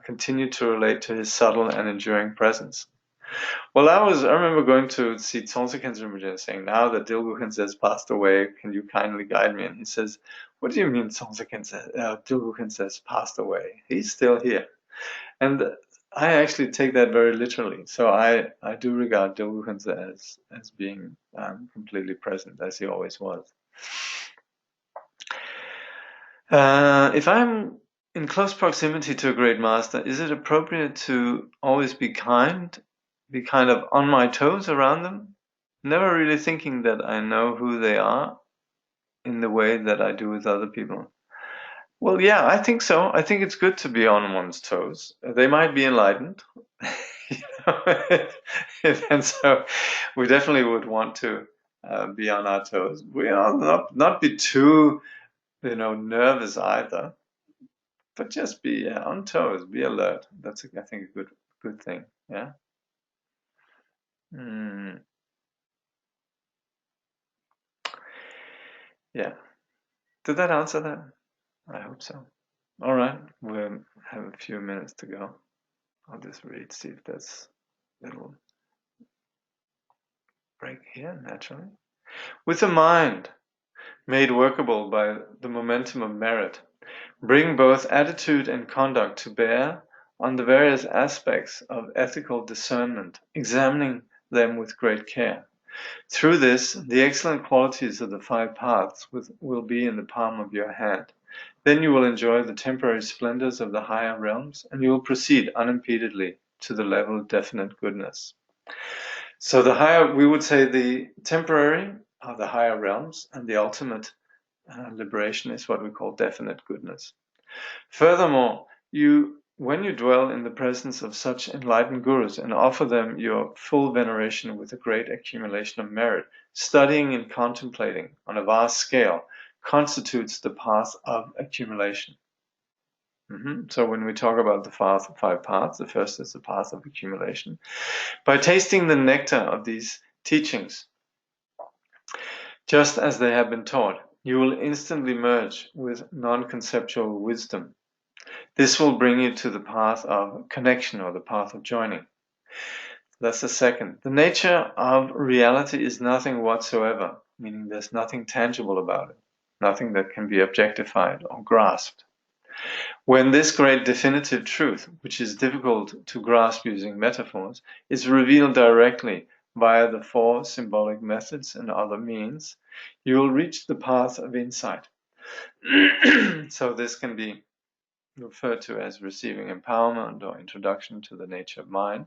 continue to relate to his subtle and enduring presence? Well, I remember going to see Tsongsa Khyentse Rinpoche and saying, now that Dilgo Khyentse has passed away, can you kindly guide me? And he says, what do you mean Dilgo Khyentse has passed away? He's still here. And I actually take that very literally. So I do regard Dilgo Khyentse as being completely present, as he always was. If I'm in close proximity to a great master, is it appropriate to always be kind of on my toes around them, never really thinking that I know who they are in the way that I do with other people? Well, yeah, I think so. I think it's good to be on one's toes. They might be enlightened. And so we definitely would want to be on our toes. We are not be too, nervous either, but just be on toes, be alert. That's, I think, a good thing. Yeah. Yeah. Did that answer that? I hope so. All right. We'll have a few minutes to go. I'll just read, see if there's a little break here, naturally. With a mind made workable by the momentum of merit, bring both attitude and conduct to bear on the various aspects of ethical discernment, examining them with great care. Through this, the excellent qualities of the 5 paths will be in the palm of your hand. Then you will enjoy the temporary splendors of the higher realms, and you will proceed unimpededly to the level of definite goodness. So we would say the temporary are the higher realms, and the ultimate liberation is what we call definite goodness. Furthermore, when you dwell in the presence of such enlightened gurus and offer them your full veneration with a great accumulation of merit, studying and contemplating on a vast scale constitutes the path of accumulation. So when we talk about the 5 paths, the first is the path of accumulation. By tasting the nectar of these teachings, just as they have been taught, you will instantly merge with non-conceptual wisdom. This will bring you to the path of connection, or the path of joining. That's the second. The nature of reality is nothing whatsoever, meaning there's nothing tangible about it, nothing that can be objectified or grasped. When this great definitive truth, which is difficult to grasp using metaphors, is revealed directly via the 4 symbolic methods and other means, you will reach the path of insight. So this can be referred to as receiving empowerment or introduction to the nature of mind,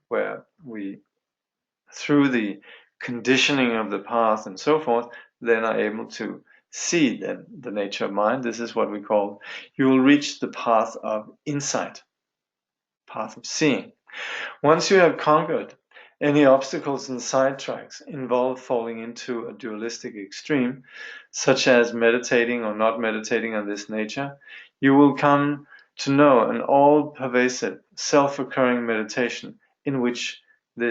where we, through the conditioning of the path and so forth, then are able to see then the nature of mind. This is what we call, you will reach the path of insight, path of seeing. Once you have conquered any obstacles and sidetracks involved falling into a dualistic extreme, such as meditating or not meditating on this nature, you will come to know an all-pervasive, self-occurring meditation in which there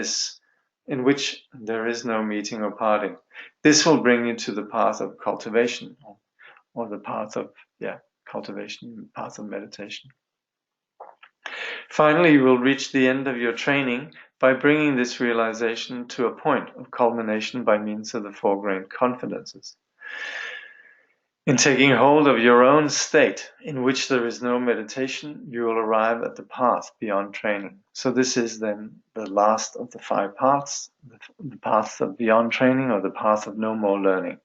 is no meeting or parting. This will bring you to the path of cultivation, or the path of cultivation, path of meditation. Finally, you will reach the end of your training by bringing this realization to a point of culmination by means of the 4-grained confidences. In taking hold of your own state, in which there is no meditation, you will arrive at the path beyond training. So this is then the last of the 5 paths, the path of beyond training, or the path of no more learning.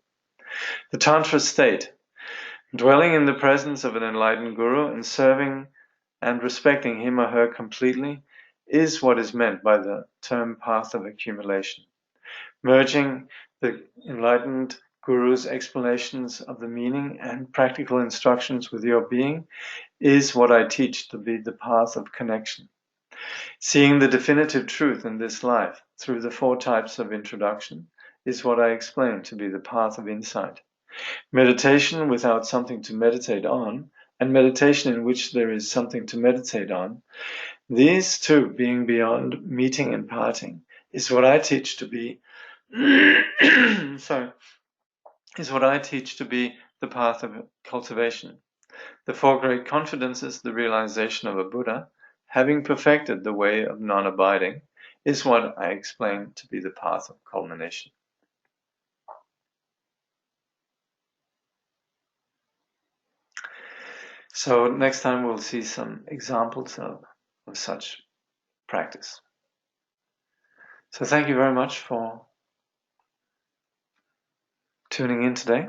The Tantra state Dwelling in the presence of an enlightened guru and serving and respecting him or her completely is what is meant by the term path of accumulation. Merging the enlightened guru's explanations of the meaning and practical instructions with your being is what I teach to be the path of connection. Seeing the definitive truth in this life through the 4 types of introduction is what I explain to be the path of insight. Meditation without something to meditate on, and meditation in which there is something to meditate on, these 2 being beyond meeting and parting, is what I teach to be is what I teach to be the path of cultivation. The 4 great confidences, the realization of a Buddha, having perfected the way of non-abiding, is what I explain to be the path of culmination. So next time we'll see some examples of such practice. So thank you very much for tuning in today.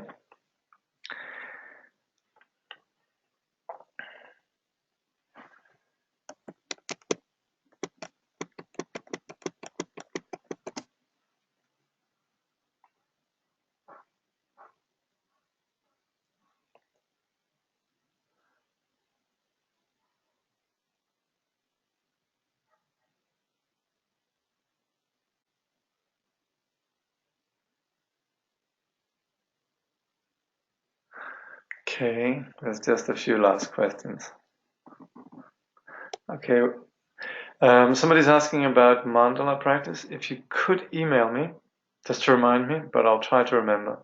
Okay, there's just a few last questions. Okay, somebody's asking about mandala practice. If you could email me, just to remind me, but I'll try to remember.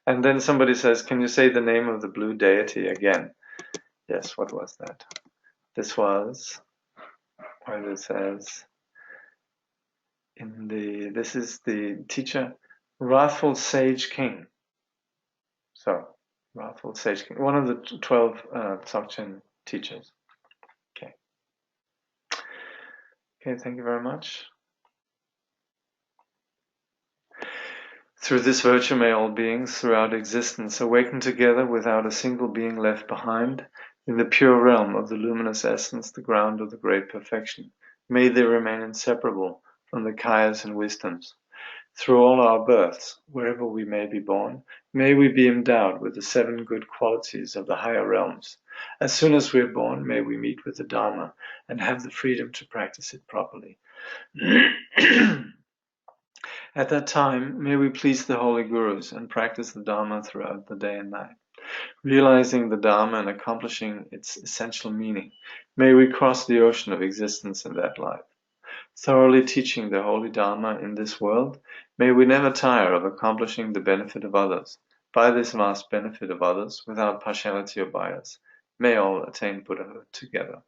And then somebody says, can you say the name of the blue deity again? Yes, what was that? This was, where it says, this is the teacher, Wrathful Sage King. So, Wrathful Sage King, one of the 12 Dzogchen teachers. Okay. Okay, thank you very much. Through this virtue may all beings throughout existence awaken together without a single being left behind in the pure realm of the luminous essence, the ground of the great perfection. May they remain inseparable from the kayas and wisdoms. Through all our births, wherever we may be born, may we be endowed with the 7 good qualities of the higher realms. As soon as we are born, may we meet with the Dharma and have the freedom to practice it properly. At that time, may we please the holy gurus and practice the Dharma throughout the day and night. Realizing the Dharma and accomplishing its essential meaning, may we cross the ocean of existence in that life. Thoroughly teaching the holy Dharma in this world, may we never tire of accomplishing the benefit of others. By this vast benefit of others, without partiality or bias, may all attain Buddhahood together.